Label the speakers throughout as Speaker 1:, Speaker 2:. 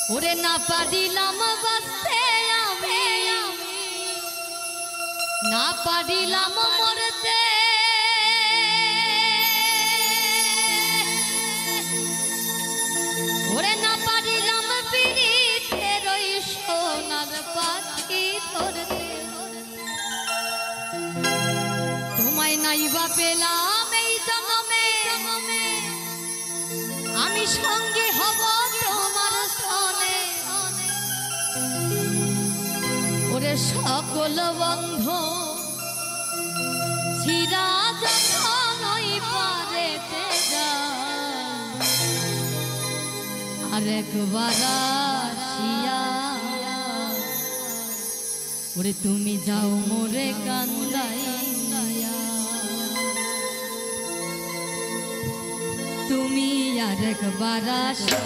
Speaker 1: ওরে না পারিলাম বাঁচতে আমি, না পারিলাম মরতে, ওরে না পারিলাম পীড়িতের ওই সোনার পাখি ধরতে। তোমায় নাইবা পেলাম এই জন্মে, আমি সঙ্গে হব তোমার সনে। ওরে সকল বন্ধ চিরা যখন পারেতে যায়, আরেকবার আসিয়া ওরে তুমি যাও মোরে কান্দাইয়া, তুমি আরেকবার আসিয়া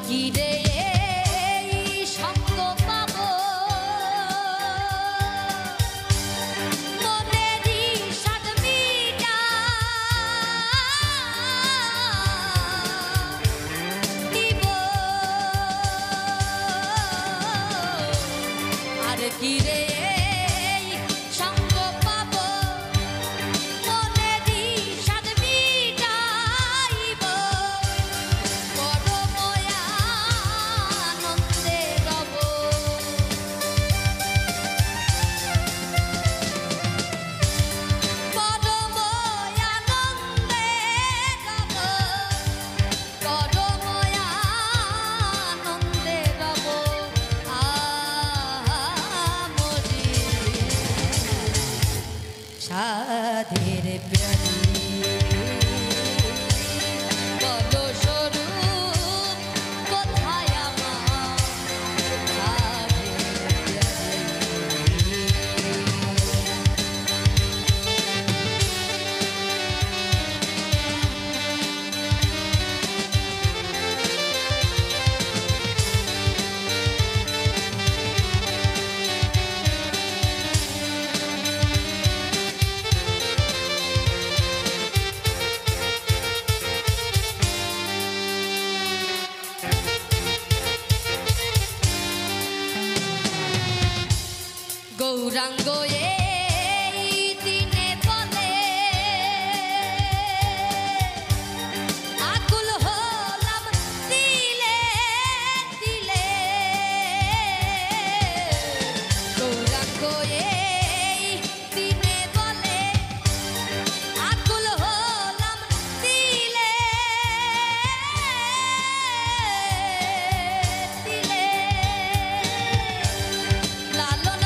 Speaker 1: কি রে এই সঙ্গ পাবো মনেরই স্বাদ মিটা দিব আর কি রে সাধের প্রাণী বলো স্বরূপ কোথায় আমার সাধের গৌরাঙ্গ এই দিনে বলে আকুল হলাম দিলে দিলে গৌরাঙ্গ এই দিনে বলে আকুল হলাম দিলে দিলে লালন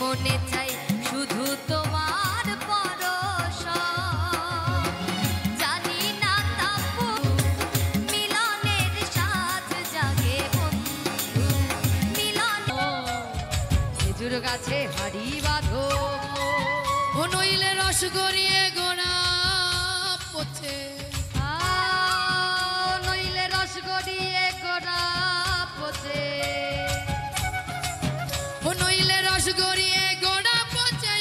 Speaker 1: মনে চাই শুধু তোমার পরশ জানি না তাপু মিলনের সাথ জাগে বন্ধু মিলন খেজুর গাছে হাড়ি বাঁধো ও নইলে রস গড়িয়ে গোড়া পচে নইলে রস গড়িয়ে গোড়া পচে ও নইলে রস গড়িয়ে গোড়া পচে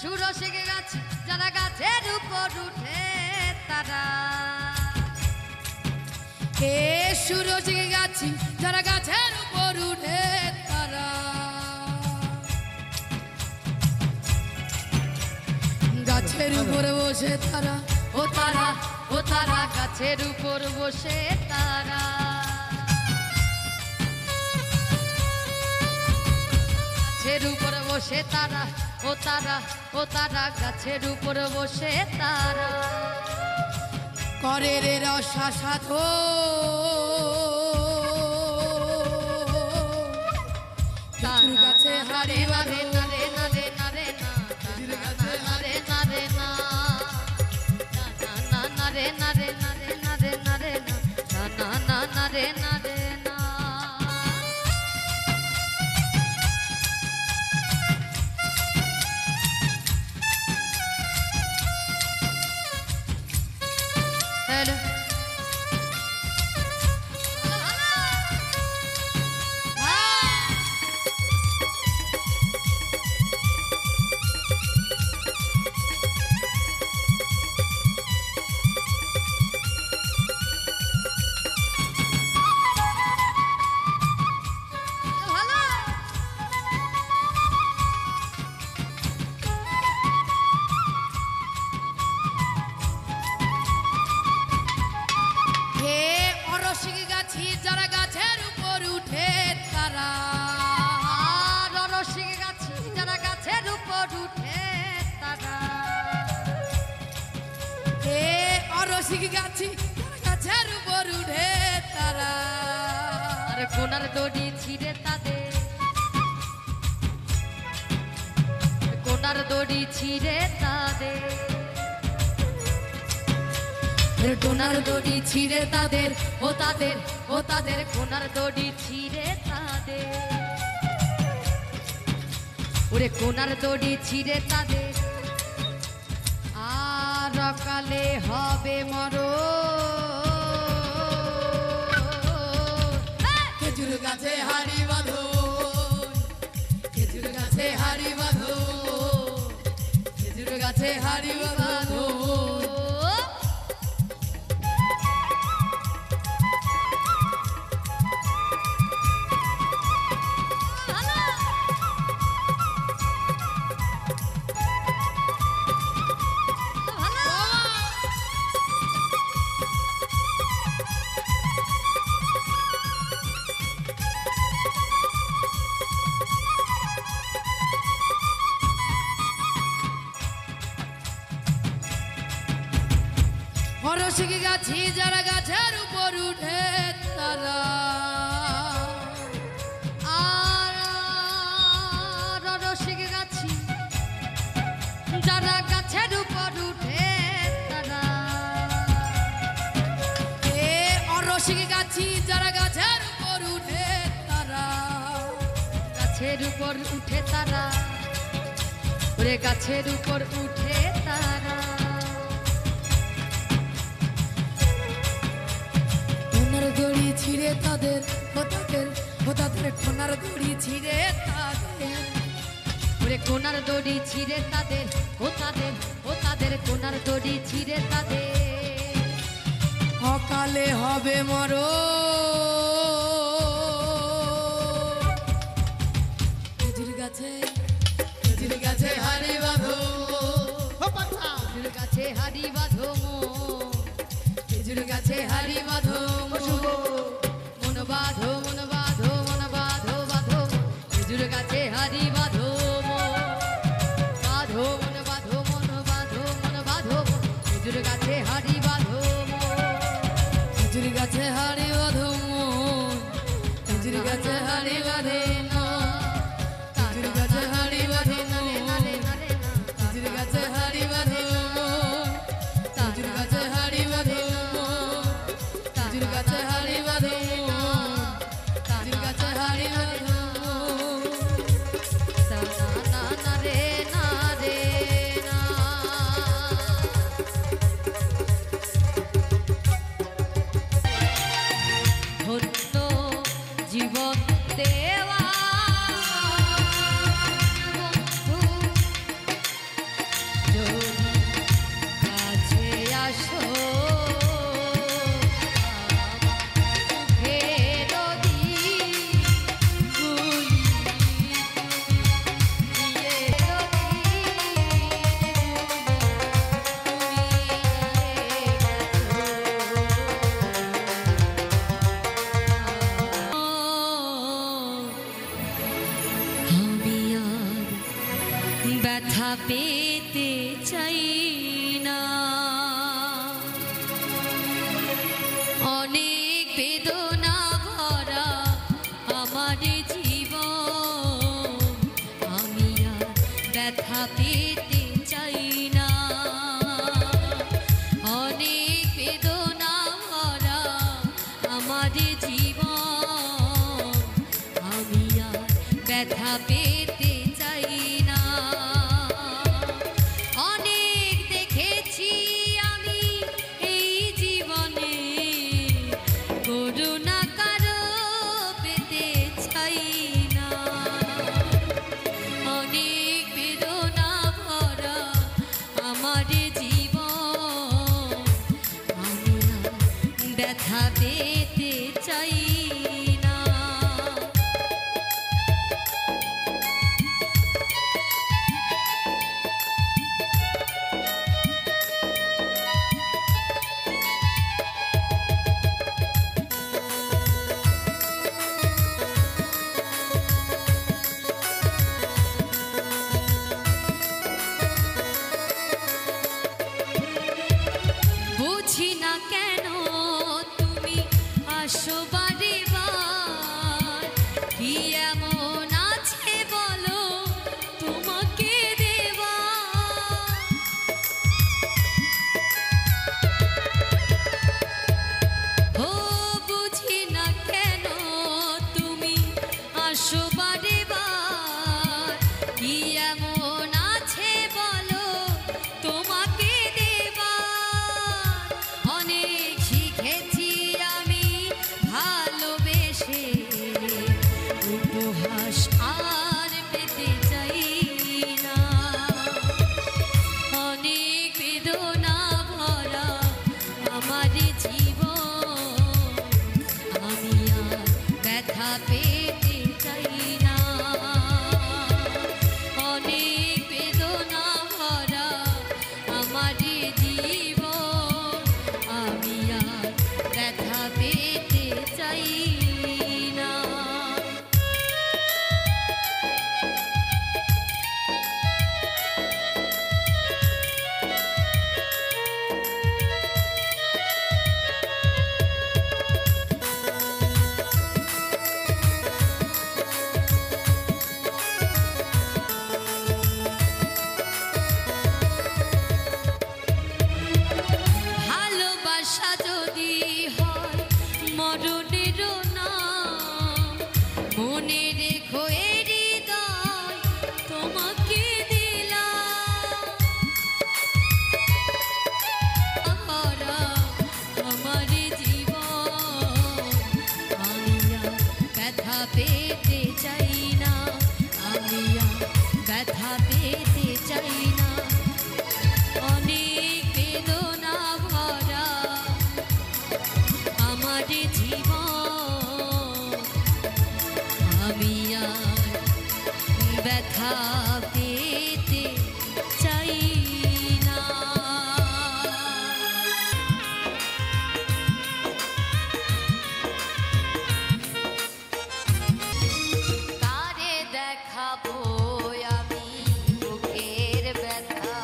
Speaker 1: সুর শিখে গেছে যারা গাছের উপর উঠে তারা হে সুর শিখে গেছি যারা গাছের উপর উঠে তারা গাছের উপর বসে তারা ও তারা ও তারা গাছের উপর বসে তারা গাছের উপর বসে তারা ও তারা ও তারা গাছের উপর বসে তারা করে রে রসা সাধো গাছে হারে নারে নারে নারে নারে নারে নারে নারে নারে নারে নারে নারে নারে নারে রসিক গাছি গাছের উপর উঠে তারা আর কোনার দড়ি ছিঁড়ে তাদের কোনার দড়ি ছিঁড়ে তাদের কোনার দড়ি ছিঁড়ে তাদের ও তাদের ও তাদের কোনার দড়ি ছিঁড়ে তাদের ওরে কোনার দড়ি ছিঁড়ে তাদের আর কালে হবে খেজুর গাছে হাড়ি বাঁধো খেজুর গাছে হাড়ি বাঁধো খেজুর গাছে হাড়ি বাঁধো রসিক গাছি যারা গাছের উপর উঠে তারা আর রসিক গাছি যারা গাছের উপর উঠে তারা রসিক গাছি যারা গাছের উপর উঠে তারা গাছের উপর উঠে তারা ওরে গাছের উপর উঠে তারা দড়ি ছিঁড়ে তাদের ও তাদের কোনার দড়ি ছিঁড়ে তাদের ওরে কোনার দড়ি ছিঁড়ে তাদের ও তাদের কোনার দড়ি ছিঁড়ে তাদের অকালে হবে খেজুর গাছে হাড়ি বাঁধো খেজুর গাছে হাড়ি বাঁধো খেজুর গাছে হাড়ি বাঁধো মন বাঁধো মন বাঁধো মন বাঁধো বাঁধো খেজুর গাছে হাড়ি বাঁধো বাঁধো মন বাঁধো মন বাঁধো মন বাঁধো খেজুর গাছে হাড়ি বাঁধো খেজুর গাছে হাড়ি বাঁধো খেজুর গাছে হাড়ি বাঁধে খেজুর গাছে হাড়ি বাঁধে খেজুর গাছে হাড়ি বাঁধে খেজুর গাছে হাড়ি বাঁধে খেজুর গাছে হাড়ি বাঁধে খেজুর গাছে হাড়ি বাঁধে না না রে না রে না ধন্য জীবন দেওয়া ব্যথা পেতে চাই না অনেক বেদনা ভরা আমার জীবন আমি আর ব্যথা পেতে চাই না অনেক বেদনা ভরা আমার জীবন আমি আর ব্যথা পেতে চাই না ব্যথা পেতে চাই না বুঝি না জীবন আমি আর ব্যথা পেতে চাই না অনেক বেদনা ভরা আমার জীবন আমি আর ব্যথা পেতে চাই না ভালোবাসা যদি হয় মরণেরও নাম মনে রেখো এ হৃদয় তোমাকে দিলাম ভরা আমার জীবন আমি আর ব্যথা পেতে চাই না আমি আর ব্যথা পেতে চাই না অনেক বেদনা ভরা আমার জীবন আমি আর ব্যথা পেতে চাই না কারে দেখাবো আমি বুকের ব্যথা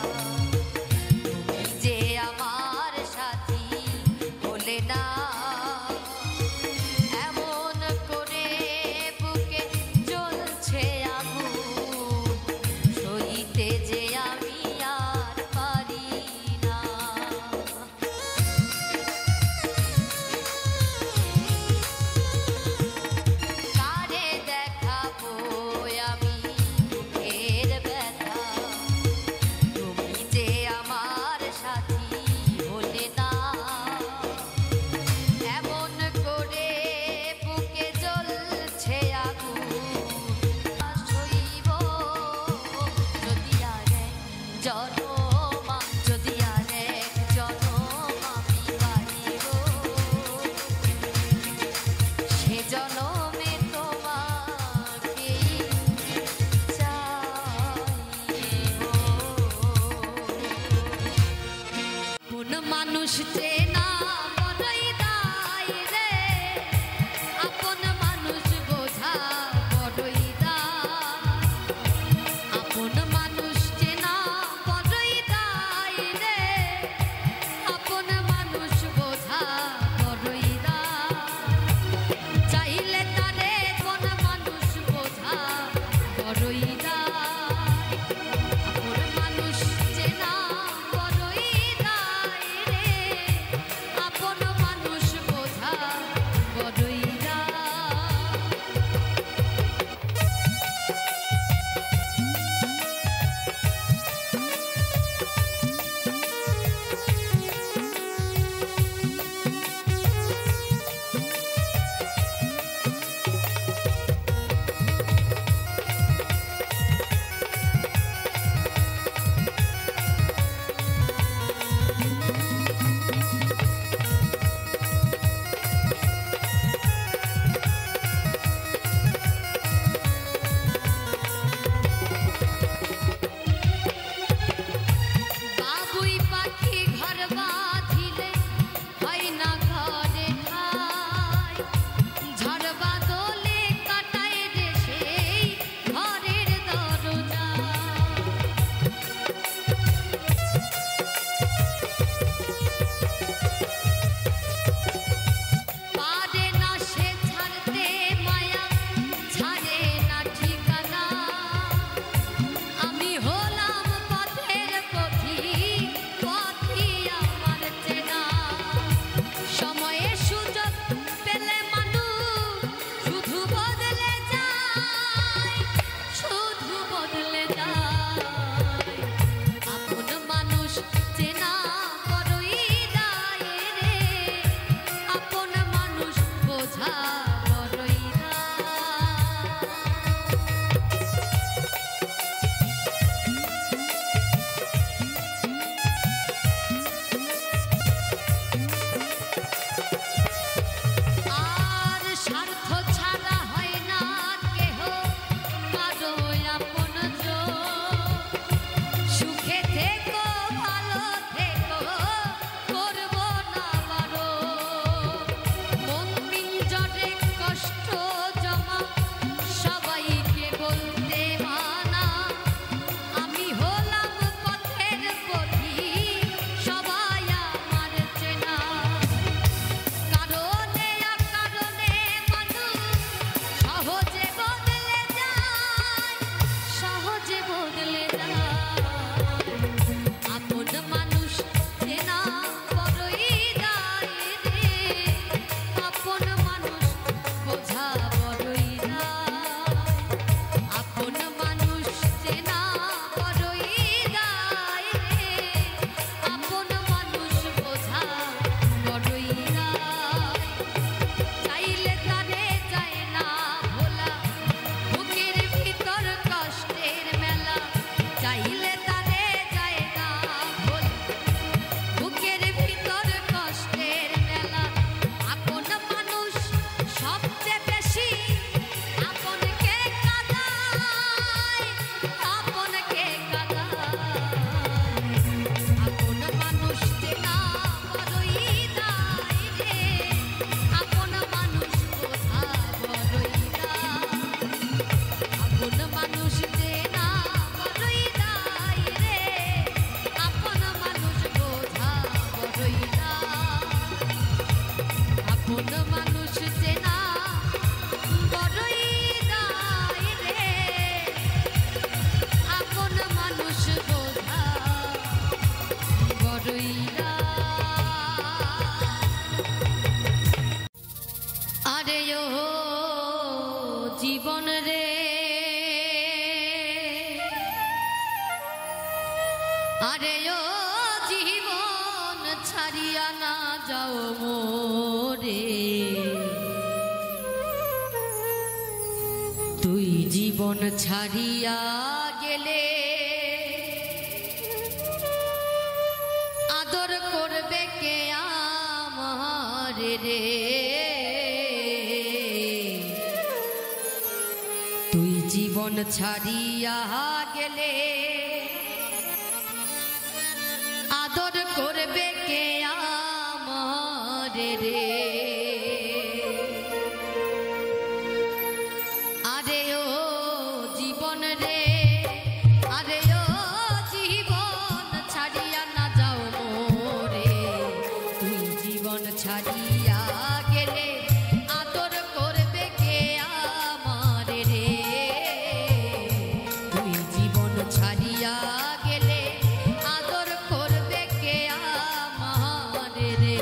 Speaker 1: তুমি যে আমার সাথী বলে না এমন করে বুকে জ্বলছে আগুন আপন মানুষ চেনা বড়ই দায় রে, আপন মানুষ বোঝা বড়ই আরে ও জীবন রে, আরে ও জীবন ছাড়িয়া না যাও মোরে, তুই জীবন ছাড়িয়া গেলে আদর করবে কে আমার রে, তুই জীবন ছাড়িয়া গেলে আদর করবে কে আমার রে, আরে ও জীবন রে, আরে ও জীবন ছাড়িয়া না যাও মোরে, তুই জীবন ছাড়িয়া গেলে আদর করবে কে আমার রে, তুই জীবন ছাড়িয়া গেলে আদর করবে কে আমার রে।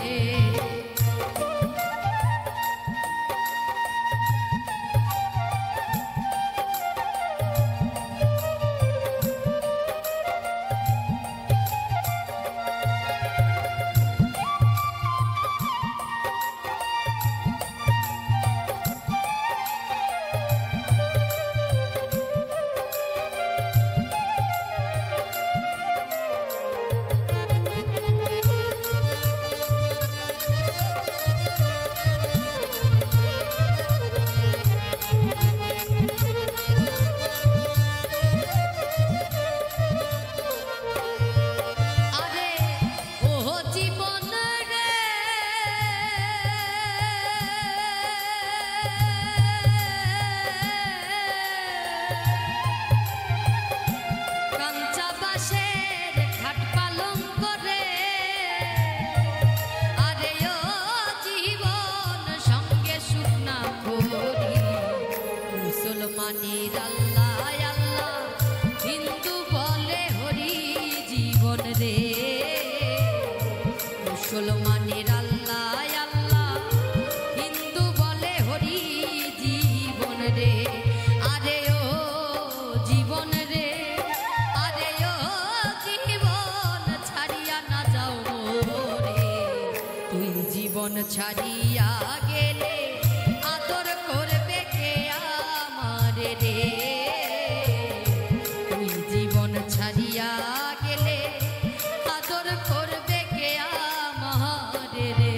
Speaker 1: মুসলমানের আল্লাহ আল্লাহ, হিন্দু বলে হরি জীবন রে, মুসলমানের আল্লাহ আল্লাহ, হিন্দু বলে হরি জীবন রে, আরে ও জীবন রে, আরে ও জীবন ছাড়িয়া না যাও মোরে, তুই জীবন ছাড়িয়া গেলে আদর করবে কে আমার রে, তুই জীবন ছাড়িয়া গেলে আদর করবে কে আমার রে।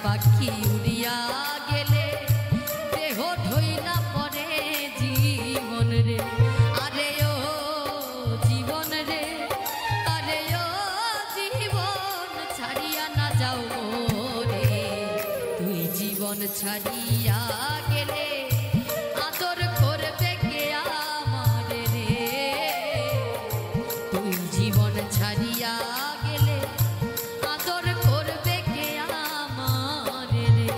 Speaker 1: পাখি উড়িয়া গেলে দেহ ঢইলা পড়ে জীবন রে, আরে ও জীবন রে, আরে ও জীবন ছাড়িয়া না যাও মোরে, তুই জীবন ছাড়িয়া গেলে আদর করবে কে আমার রে, তুই জীবন ছাড়িয়া গেলে আদর করবে কে আমার রে।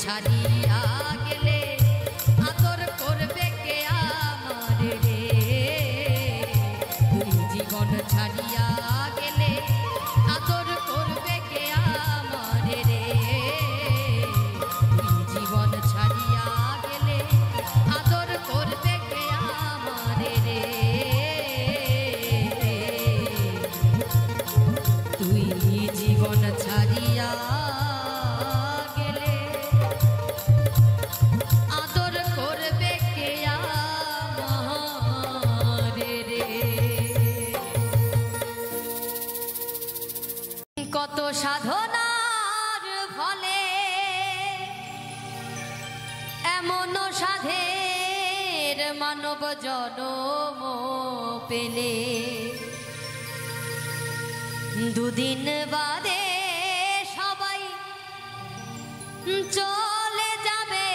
Speaker 1: ছাড়িয়া গেলে আদর করবে কে আমারে রে তুই জীবন ছাড়িয়া গেলে আদর করবে কে আমারে রে তুই জীবন ছাড়িয়া গেলে আদর করবে কে আমারে রে তুই জীবন ছাড়িয়া গেলে আদর করবে কে আমারে রে কত সাধনার ফলে এমন সাধের মানব জনম পেলে দুদিন বাদে সবাই চলে যাবে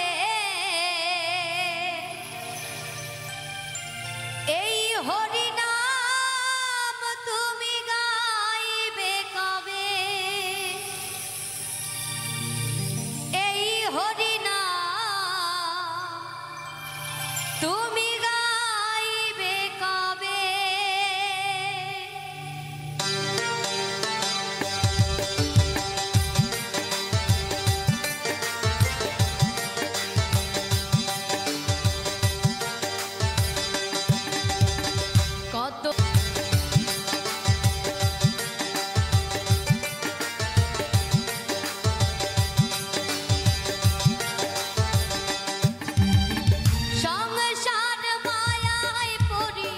Speaker 1: এই হরিনাম তুমি গাইবে কবে এই হরিনাম তুমি গাইবে কবে কত সংসার মায়ায় পড়ি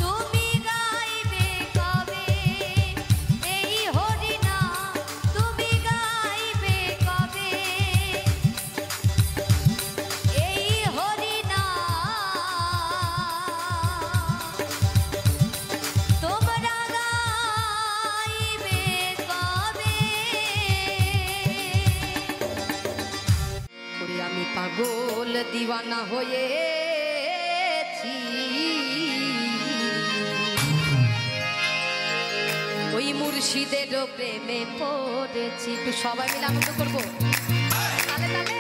Speaker 1: তুমি গাইবে কবে এই হরিনাম তুমি গাইবে কবে এই হরিনাম তোমরা গাইবে কবে ওরে আমি পাগল দিওয়ানা হয়েছি ওই মুর্শিদের প্রেমে পড়েছি একটু সবাই মিলে আনন্দ করবো তালে তালে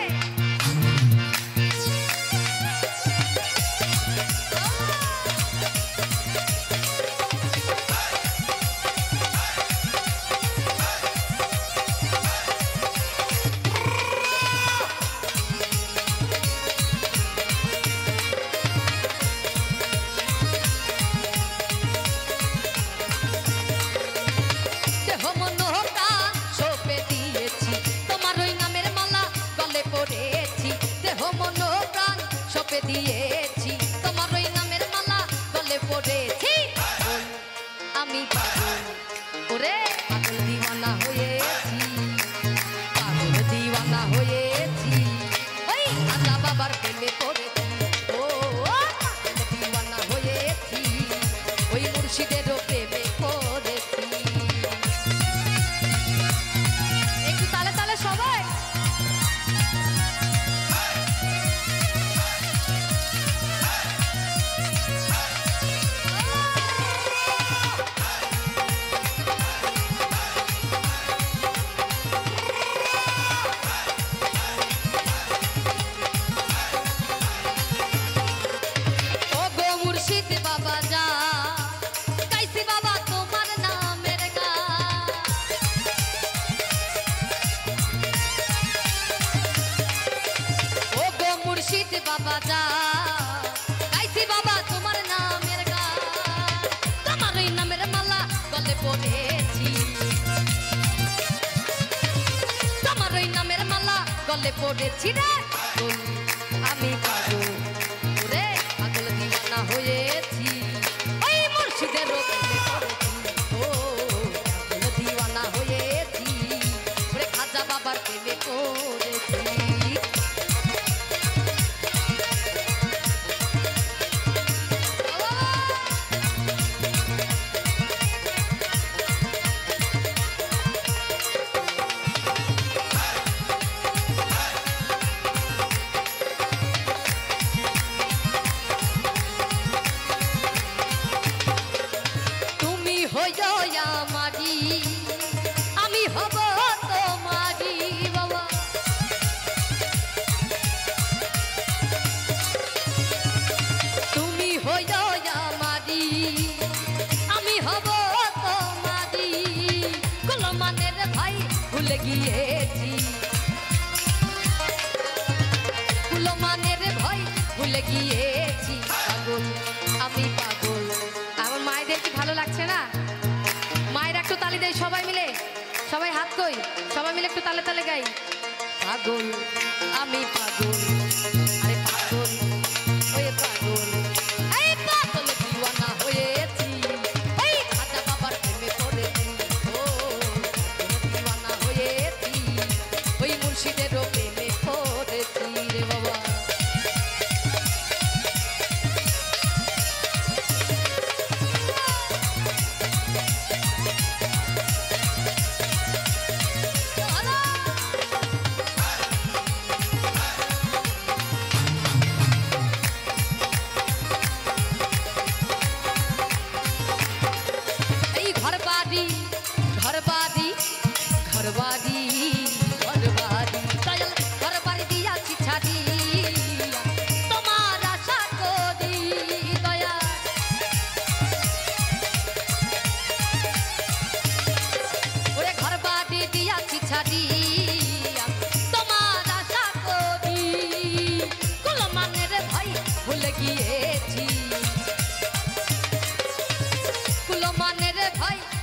Speaker 1: দেহ মন প্রাণ সঁপে দিয়েছি তোমার ওই নামের মালা গলে পড়েছি দেহ মন প্রাণ সঁপে দিয়েছি তোমার ওই নামের মালা গলে পড়েছি আমি পাগল ওরে পাগল দিওয়ানা হয়েছি পাগল দিওয়ানা হয়েছি ওই আল্লাহ বাবার প্রেমে পড়েছি ও পাগল দিওয়ানা হয়েছি ওই মুর্শিদের প্রেমে পড়েছি একটু তালে তালে সবাই ও গো মুর্শিদ বাবা যা গাইছি বাবা তোমার নামের গান ও গো মুর্শিদ বাবা যা গাইছি বাবা তোমার নামের গান তোমার ওই নামের মালা গলে পড়েছি তোমার ওই নামের মালা গলে পড়েছি রে আমি পাগল ওরে পাগল দিওয়ানা হয়েছি ওই মুর্শিদের প্রেমে পড়েছি ও পাগল দিওয়ানা হয়েছি ওরে খাজা বাবার প্রেমে পড়েছি গিয়েছি কুলো মানের ভয় ভুলে গিয়েছি পাগল আমি পাগল। আমার মায়েদের কি ভালো লাগছে না? মায়ের একটু তালি দেয় সবাই মিলে, সবাই হাত কই, সবাই মিলে একটু তালে তালে গাই। পাগল আমি পাগল, আরে পাগল হয়ে পাগল, এই পাগল দিওয়ানা হয়েছি, এই খাজা বাবার প্রেমে পড়েছি, ও দিওয়ানা হয়েছি, ওই মুর্শিদেরও প্রেমে পড়েছি রে বাবা।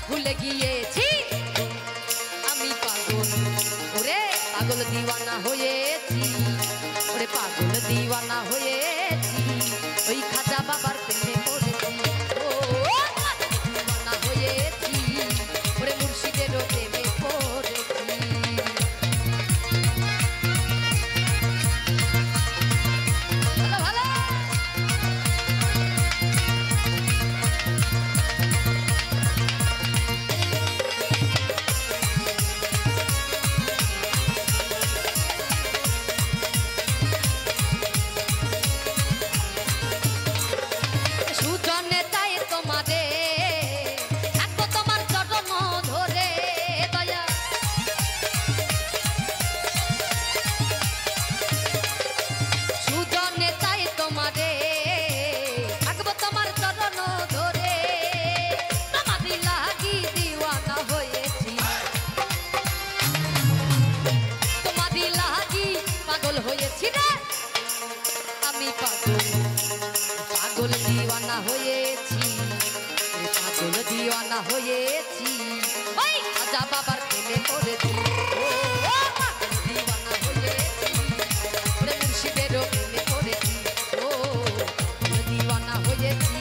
Speaker 1: ভুলে গিয়েছি আমি পাগল, ওরে পাগল দিওয়ানা হয়েছি, ওরে পাগল দিওয়ানা হয়েছি, ওই খাজা বাবার প্রেমে পড়েছি, ও দিওয়ানা হয়েছি, ওরে মুর্শিদেরও প্রেমে পড়েছি। ভালো ভালো পাগল দিওয়ানা হয়েছি, পাগল দিওয়ানা হয়েছি, ওই খাজা বাবার প্রেমে পড়েছি, ও পাগল দিওয়ানা হয়েছি, ওরে মুর্শিদেরও প্রেমে পড়েছি, ও পাগল দিওয়ানা হয়েছি,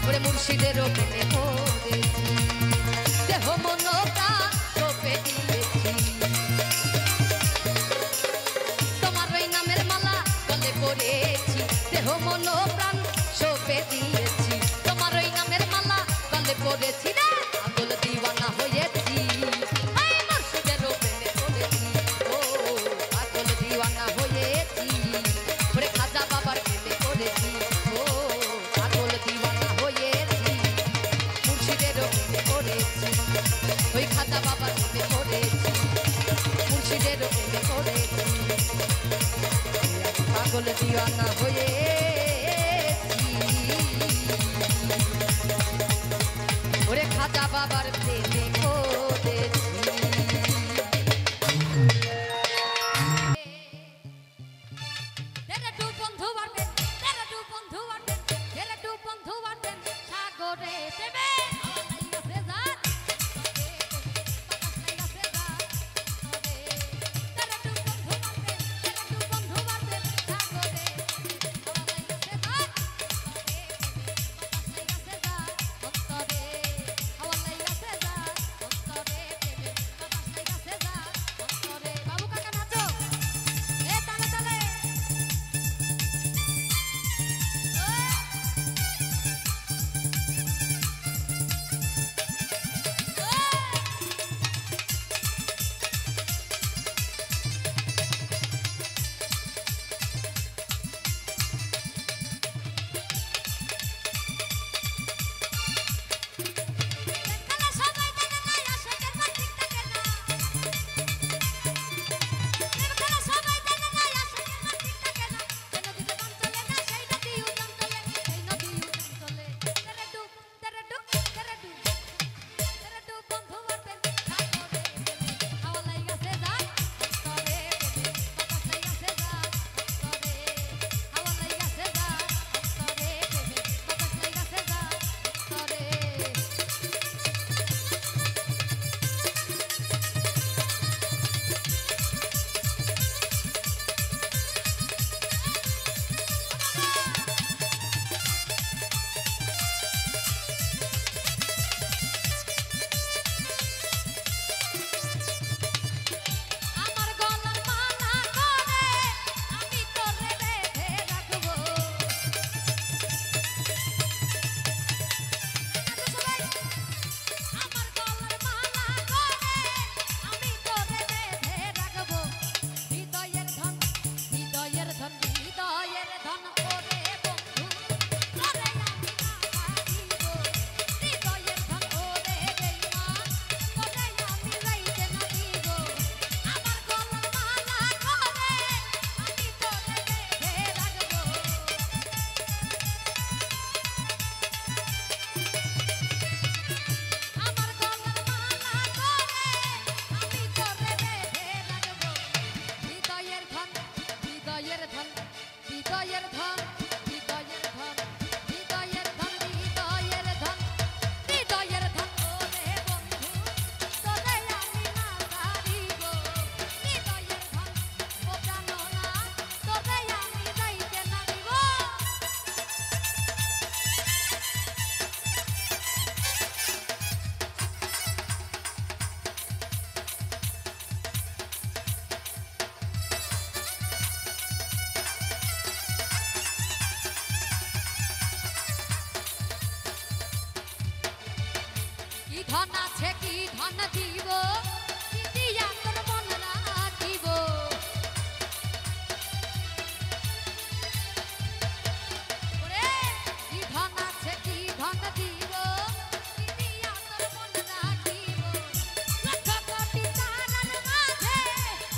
Speaker 1: ওরে মুর্শিদেরও প্রেমে পড়েছি, দেহ মন প্রাণ সঁপে দিয়েছি, তোমার ওই নামের মালা গলে পড়েছি, দেহ মন প্রাণ সঁপে দিয়েছি, তোমার ওই নামের মালা গলে পড়েছি রে, পাগল দিওয়ানা হয়েছি, এই মুর্শিদেরও প্রেমে পড়েছি, ও পাগল দিওয়ানা হয়েছি, ওরে খাজা বাবার প্রেমে পড়েছি, ও পাগল দিওয়ানা হয়েছি, মুর্শিদেরও প্রেমে পড়েছি, ওই খাজা বাবার প্রেমে পড়েছি, মুর্শিদেরও প্রেমে পড়েছি, পাগল দিওয়ানা হয়েছি, ওরে খাজা বাবার প্রেমে পড়েছি। সাগরে দেবে হৃদয়ের ধন হৃদয়ের ধন হৃদয়ের ধন হৃদয়ের ধন হৃদয়ের ধন ওরে বন্ধু তোরে আমি না ছাড়িব হৃদয়ের ধন ও প্রাণনা তোরে আমি যাইতে না দিব কি ধন আছে কি ধন দিব কি দিয়া তোর মন রাখিব ওরে কি ধন আছে কি ধন দিব কি দিয়া তোর মন রাখিব লক্ষ কোটি তারার মাঝে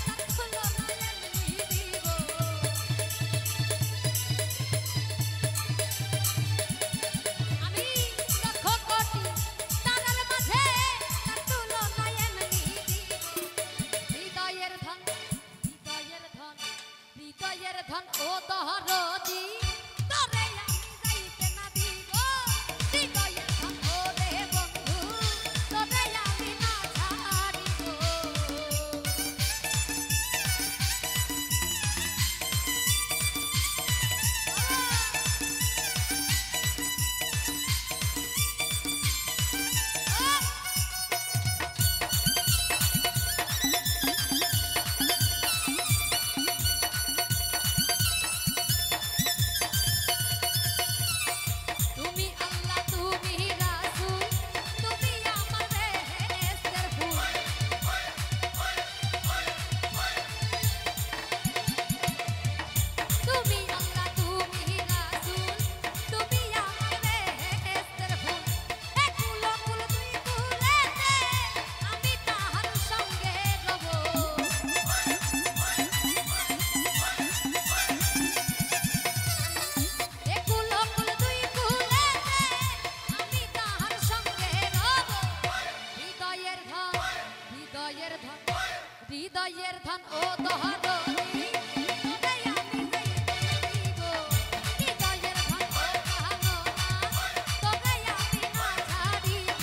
Speaker 1: লাখলো নয়ন দিব আমি লক্ষ কোটি তারার মাঝে লাখলো নয়ন দিব হৃদয়ের ধন হৃদয়ের ধন হৃদয়ের ধন ও দহরদি তোরে আমি যাইতে না দিব হৃদয়ের ধন ও রে বন্ধু তোরে আমি না ছাড়িব তুমি আল্লাহ তুমি রাসূল তুমি আমার বেহেশতের ফুল তুমি আল্লাহ তুমি রাসূল তুমি আমার বেহেশতের ফুল এক কুল কুল দুই কুলেতে আমি তাহার সঙ্গে রব একুল কুল দুই কুলেতে আমি তাহার সঙ্গে রব হৃদয়ের ধন হৃদয়ের ধন হৃদয়ের ধন ও দহরদি তোরে আমি যাইতে দিব হৃদয়ের ধন ও প্রাণনা তোরে আমি না ছাড়িব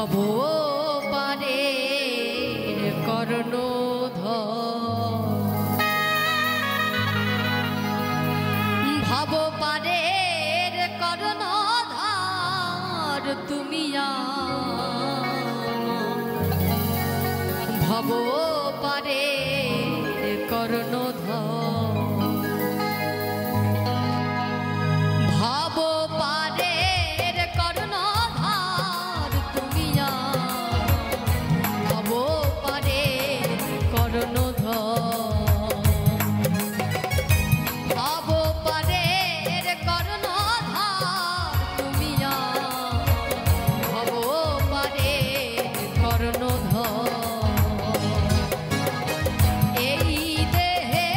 Speaker 1: ভব পারের কর্ণধর ভব পারের কর্ণধর তুমি ভব পারের কর্ণধর ভব পারের কর্ণধর তুমি ভব পারের কর্ণধর ভব পারের কর্ণধর তুমি ভব পারের কর্ণধর এই দেহে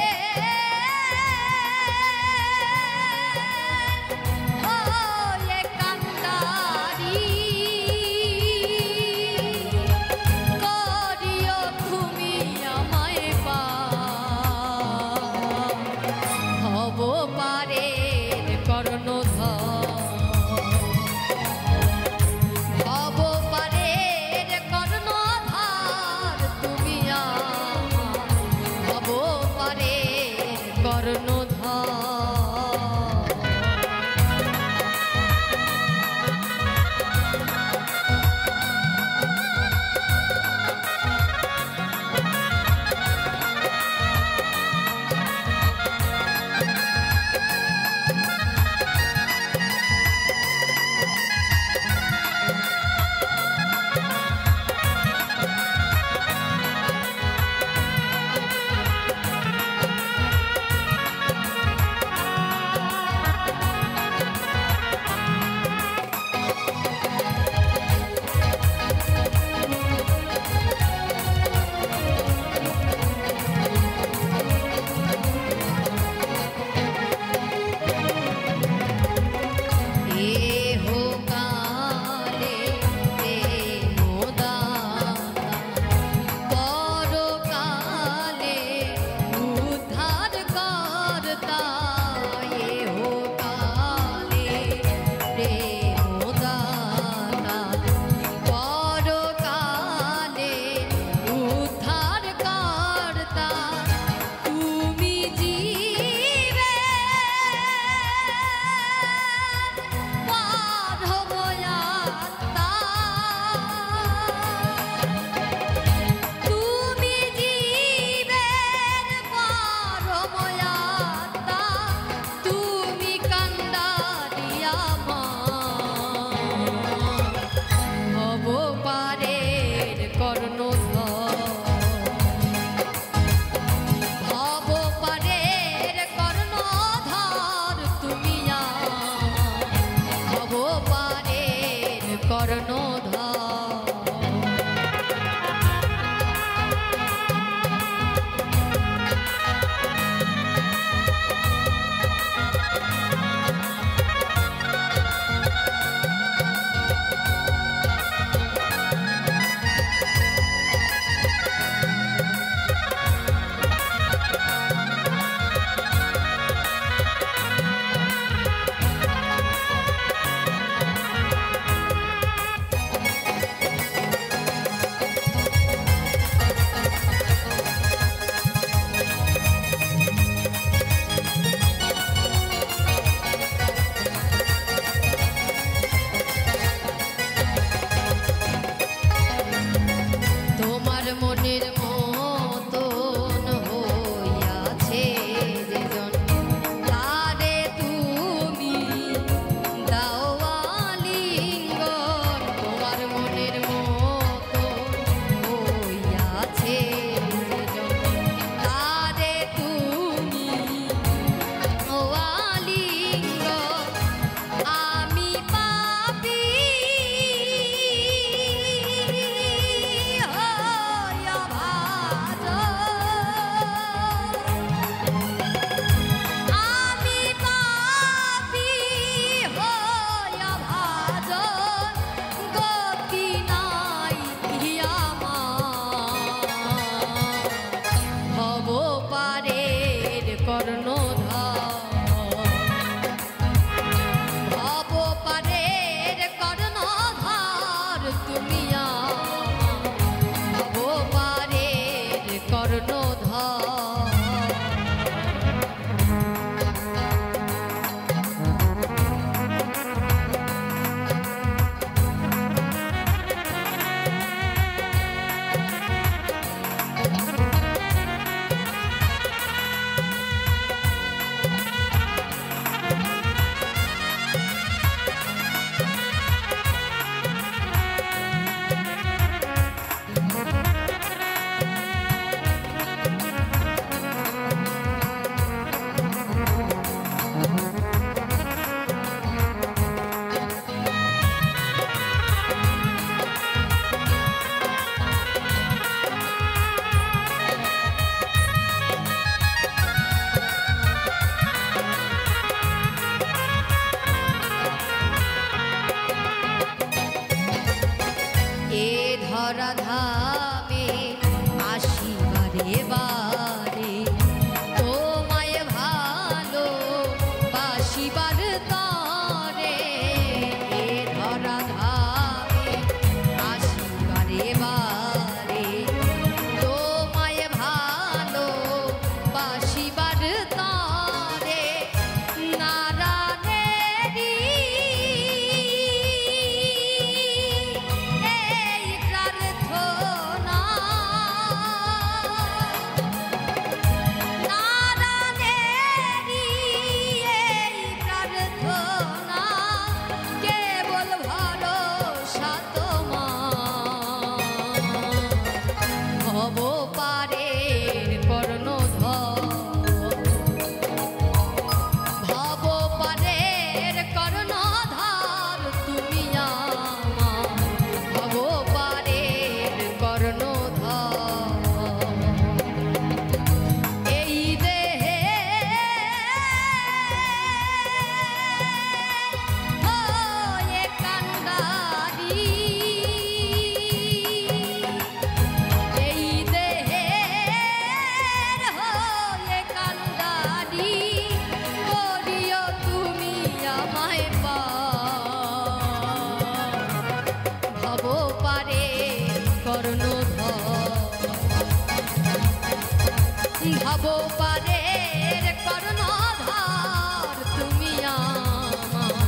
Speaker 1: ভাবো পারের কর্ণধার তুমি আমার,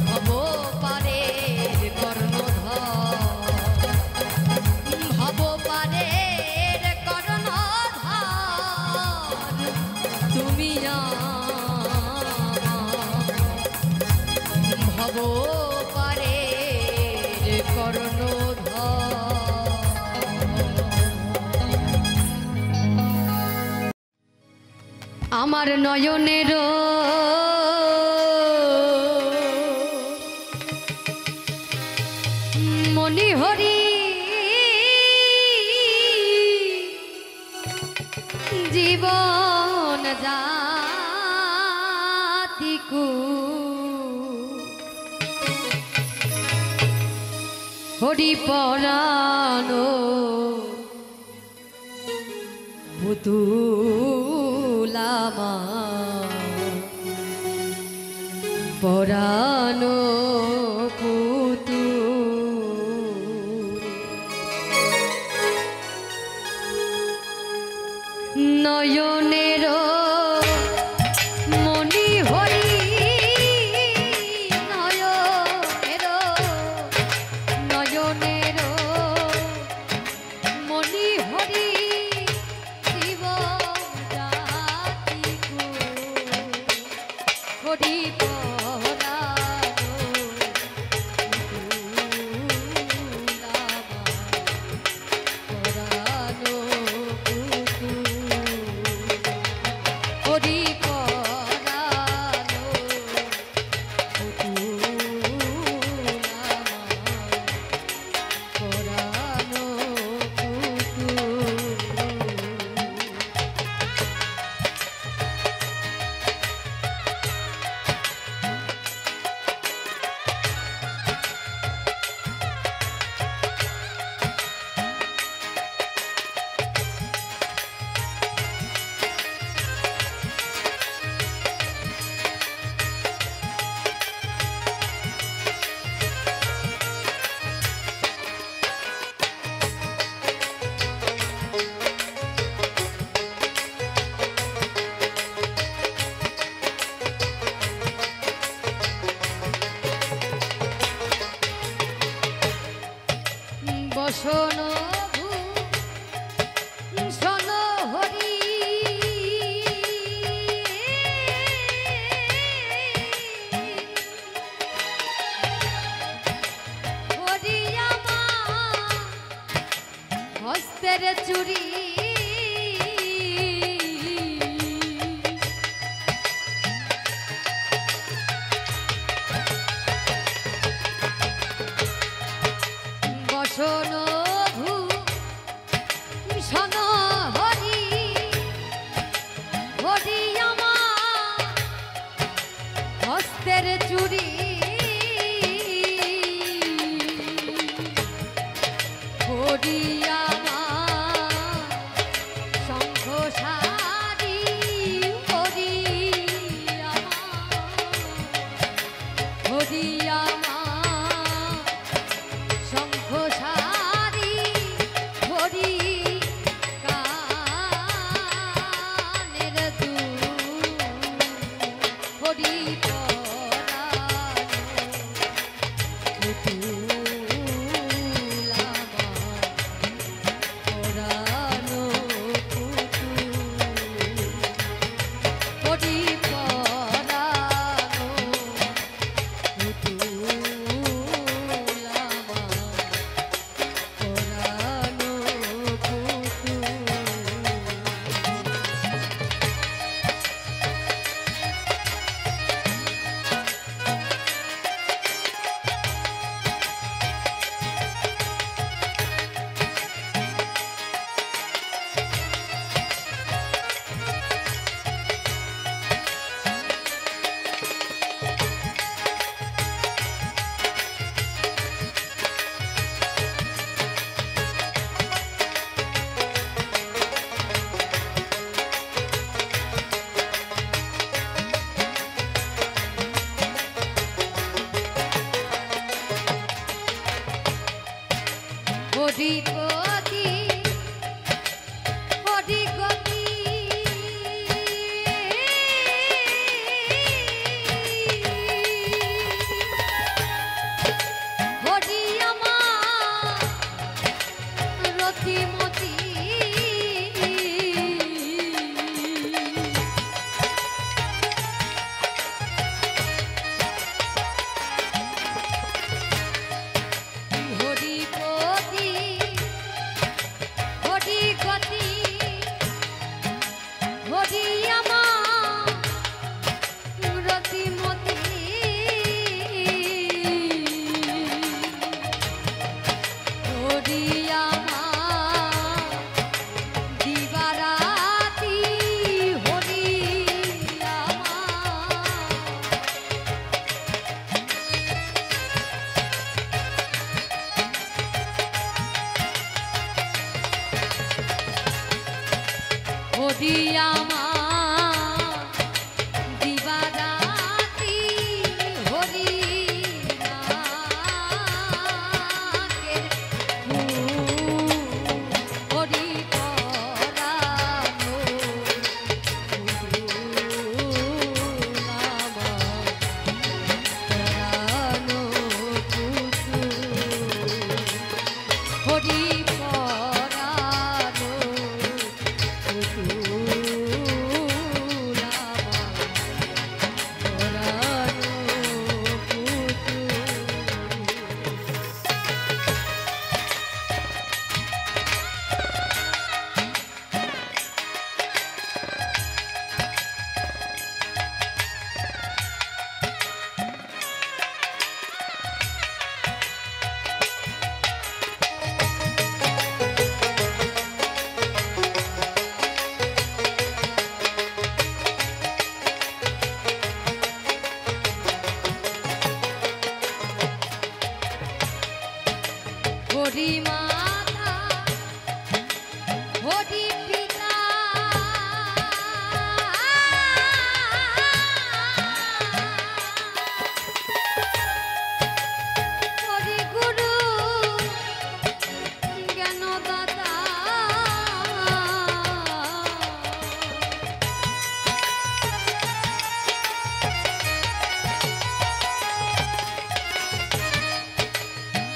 Speaker 1: ভাবো পারের কর্ণধার, ভাবো পারের কর্ণধার তুমি আমার, ভাবো পারের কর্ণধার। আমার নয়নের মণিহরি জীবন জাতিকু হরি পরানো পুতুলামা পরানো পুতু নয়নের মণি হরি নয়নের নয়নের মণি হরি জীবন জাতিকু হরি বসন ভূষণ হরি হরি আমার হস্তের চুরি বসন ভূষণ হরি হরি আমার হস্তের চুরি হরি আমার শঙ্খ সারি হরি আমার হরি আমার শঙ্খ সারি হরি কানের দুল হরি পরানো পুতুলামা পরানো পুতুল হরি পরানো পুতুলামা পরানো পুতুল। হরি গতি হরি গতি হরি মাতা হরি পিতা হরি গুরু জ্ঞানদাতা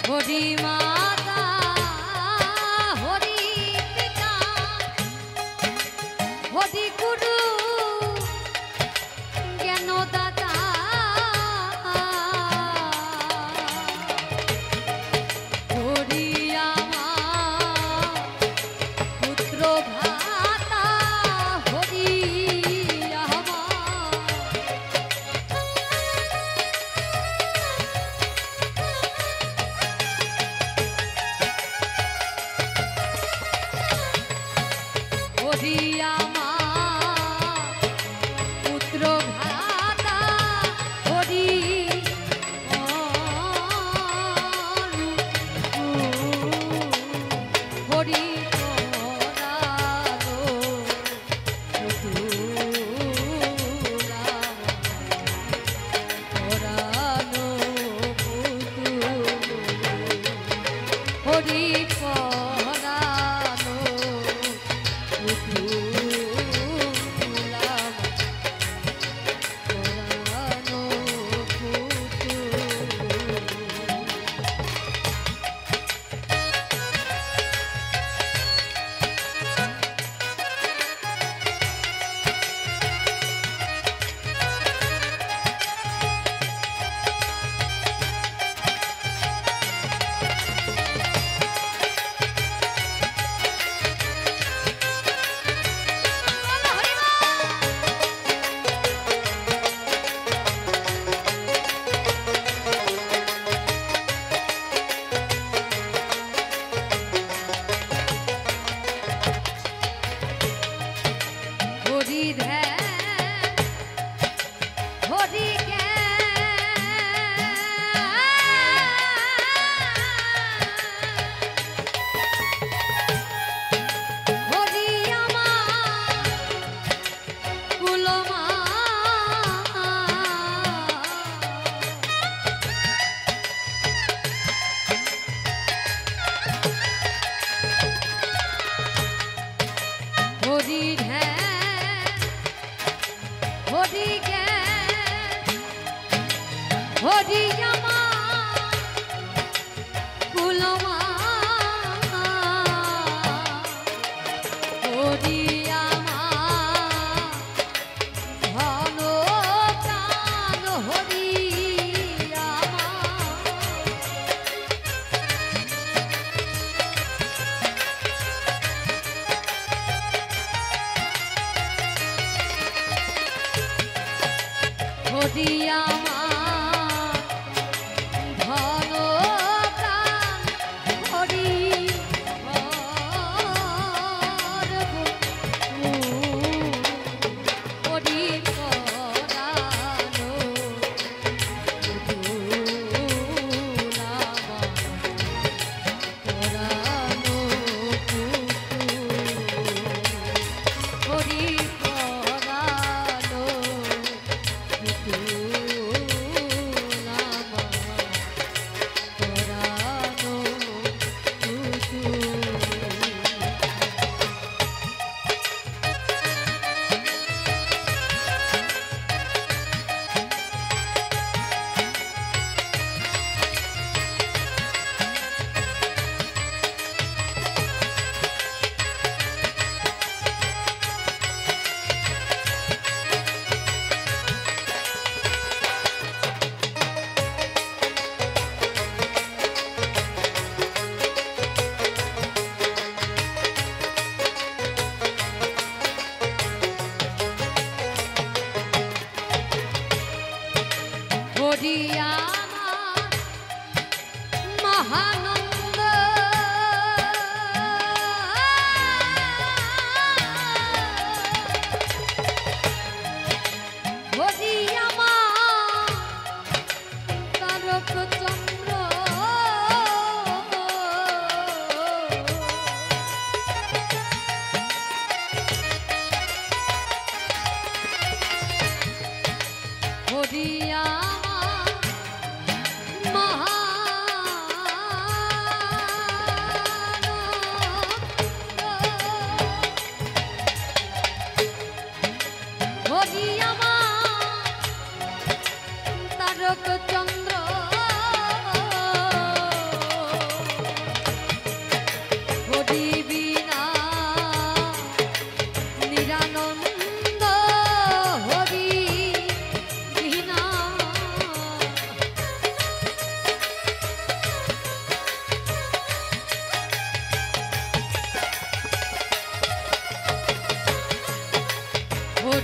Speaker 1: হরি মাতা হরি পিতা হরি গুরু জ্ঞানদাতা হরি আমার পুত্র ভ্রাতা হরি হরি আমার পুত্র ভ্রাতা হরি হরি হরি হরি ধ্যান হরি জ্ঞান হরি আমার কুলমা হরি ধ্যান হরি জ্ঞান হরি আমার কুলমা হরি আমার ধন প্রাণ হরি হরি আমার ধন প্রাণ হরি হরি পরানো পরানো হরি পরানো হরি আমার মহানন্দ হরি আমার তারক চন্দ্র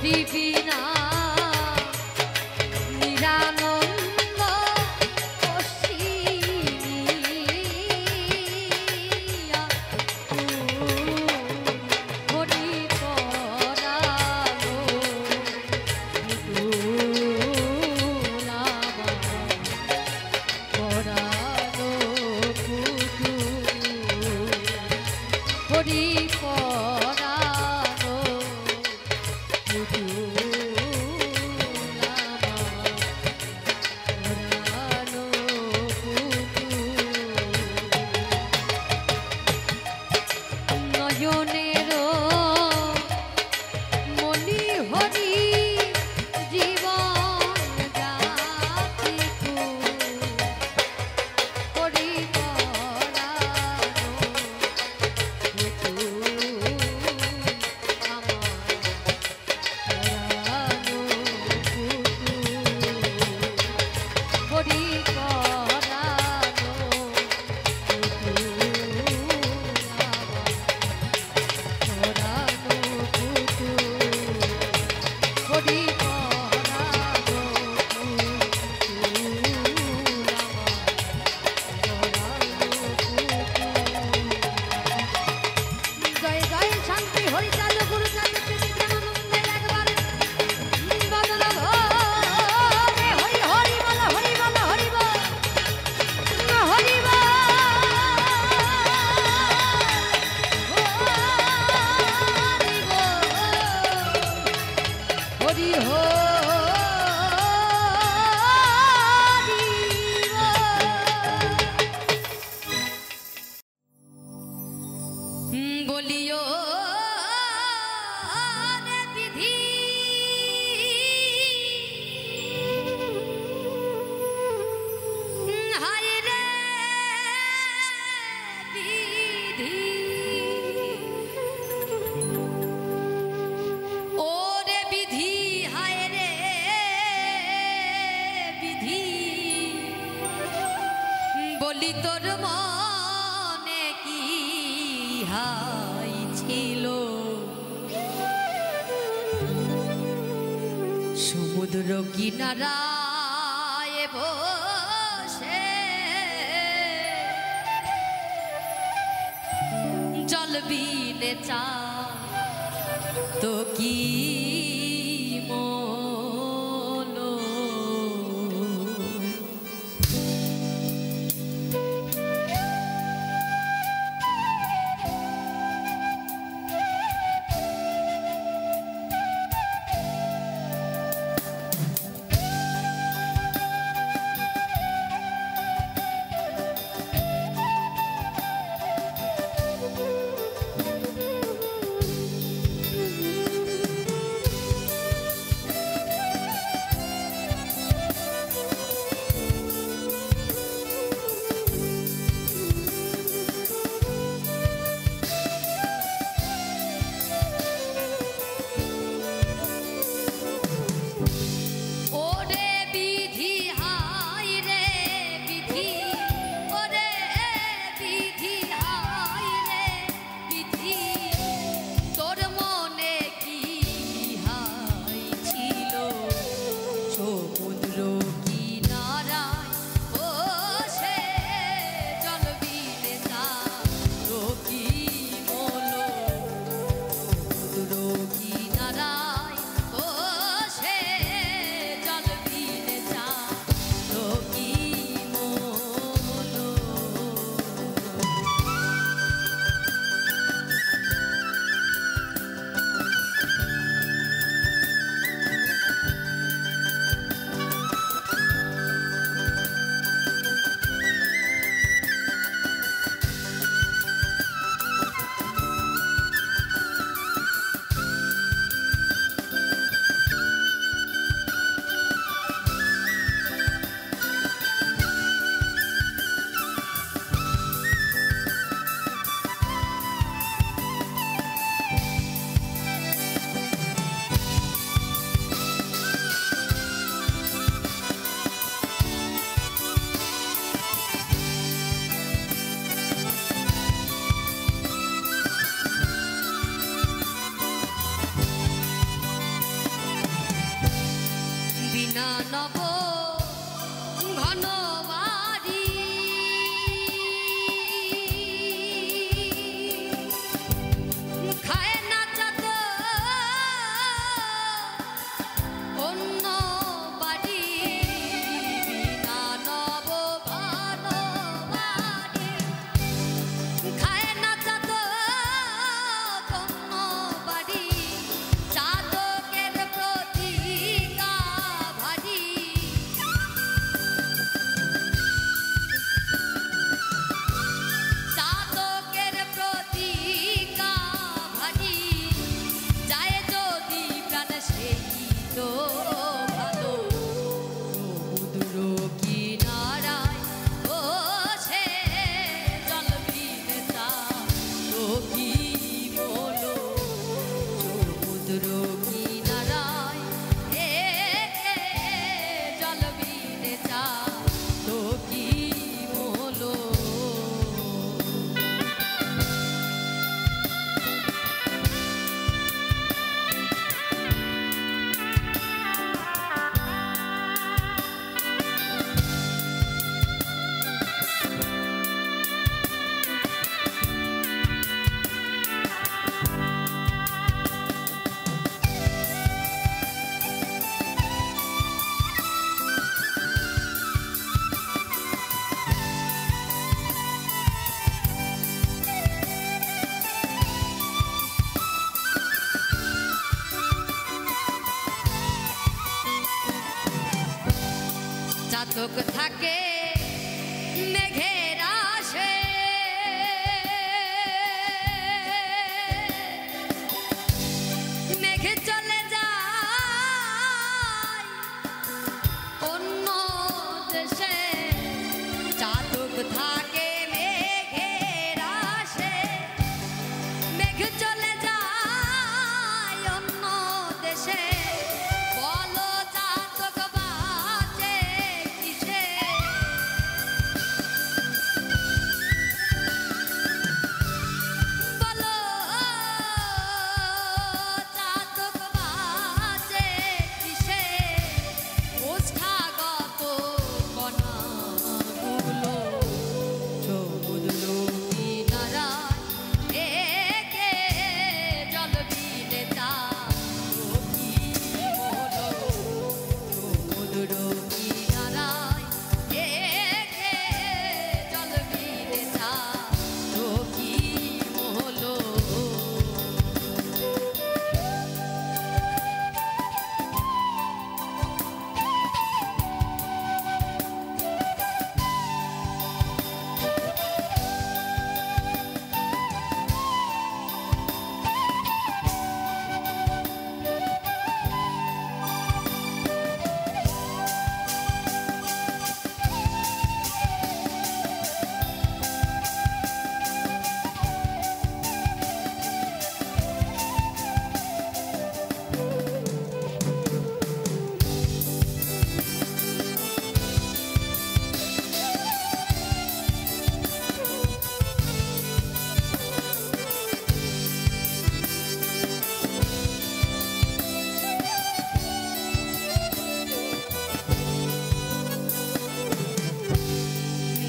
Speaker 1: হরিবি না নিরানন্দ অসীমিয়া হরি পরালো পুতুলামা পরালো পুতুল হরি পরালো নয়নেরও মনি হরি জীবন যাতি হরি জয় জয় শান্তি হরি চালু গুরু চালু প্রেমিকানন্দে একবার বদল ঘরে হরি হরি বল হরি বল হরি বল হরি বল হরি হরি বলিও রে বিধি হায় রে বিধি ও রে বিধি হায় রে বিধি বলি তোর মনে কি হাই ছিল সমুদ্র কিনারায় বসে জল বিনে চা তো কি মলো চাতক থাকে মেঘের আশে মেঘে চলে যায় অন্য দেশে চাতক থাকে মেঘের আশে মেঘ চলে যায় অন্য দেশে বলো চাতক বাঁচে কিসে বলো চাতক বাঁচে কিসে ওষ্ঠাগত কণাগুলো সমুদ্র কিনারায় একে জল বিলে তার কি হলো সমুদ্র কিনারায় একে জল বিলে তার কি হলো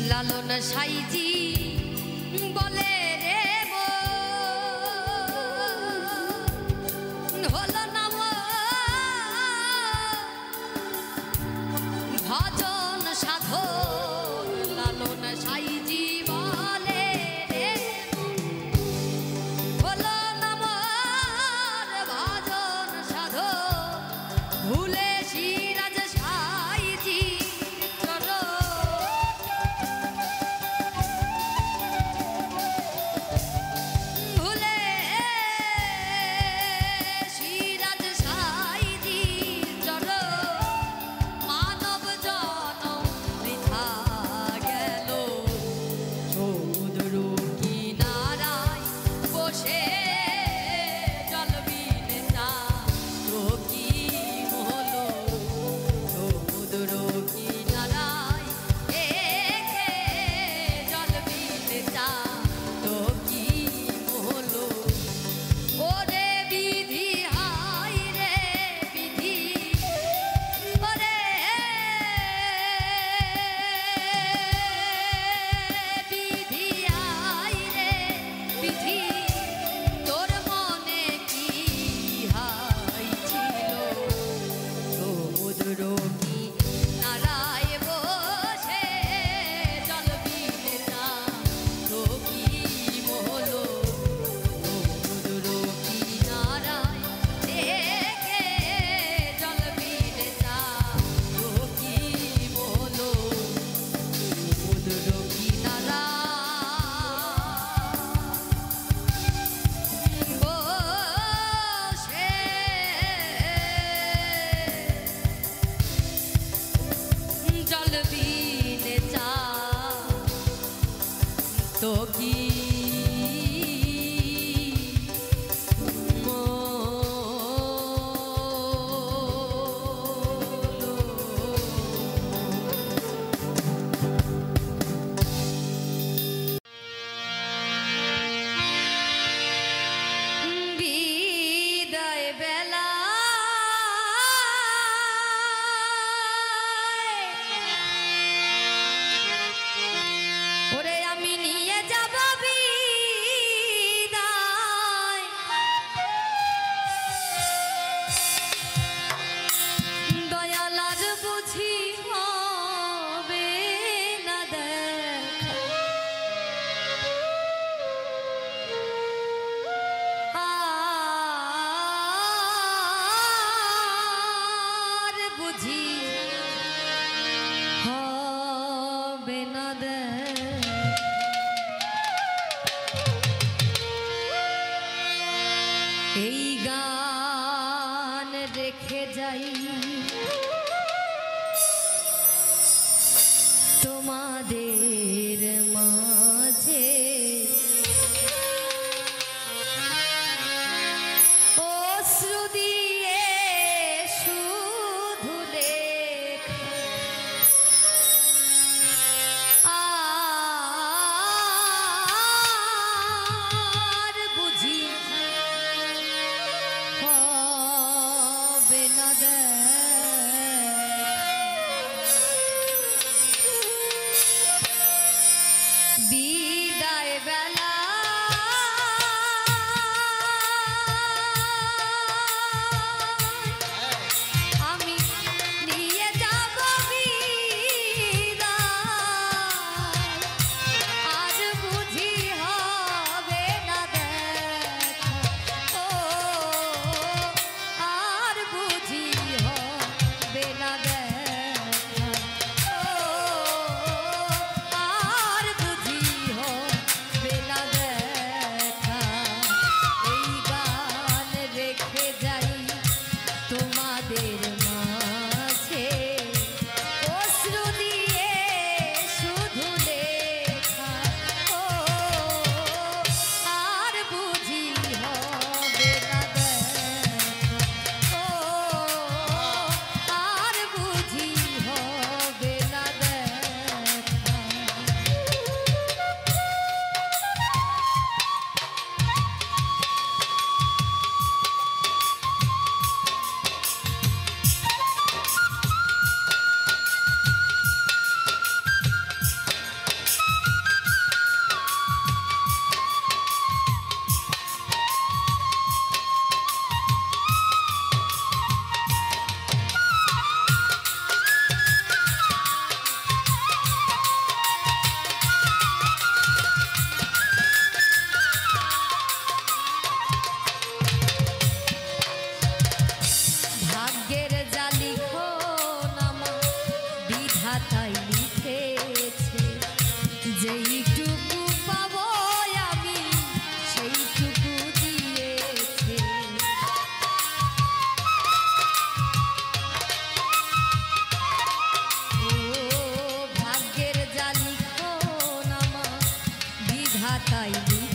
Speaker 1: লালন সাইজি বলে রে হলো না ভজন সাধন লালন সাইজি বলে রে হলো না ভজন সাধন ভুলে সিরাজ সাইজি ভুলে সিরাজ সাইজি চর মানব জনম বৃথা গেল সমুদ্র কিনারায় বসে জল বিলে তো কি হলো সমুদ্র কিনারায় একে জল বিলে তো কি হলো ওরে বিধি হায় রে বিধি ওরে বিধি হায় রে বিধি তোর মনে কি হাই ছিল সমুদ্র কি নারায় বসে জল বিলে তো কি হলো সমুদ্র কিনারায় একে জল বিলে তো কি হলো সমুদ্র কিনারায় বসে জল বিলে তো কি বিদায় বেলা ওরে আমি নিয়ে যাব হাতাইলি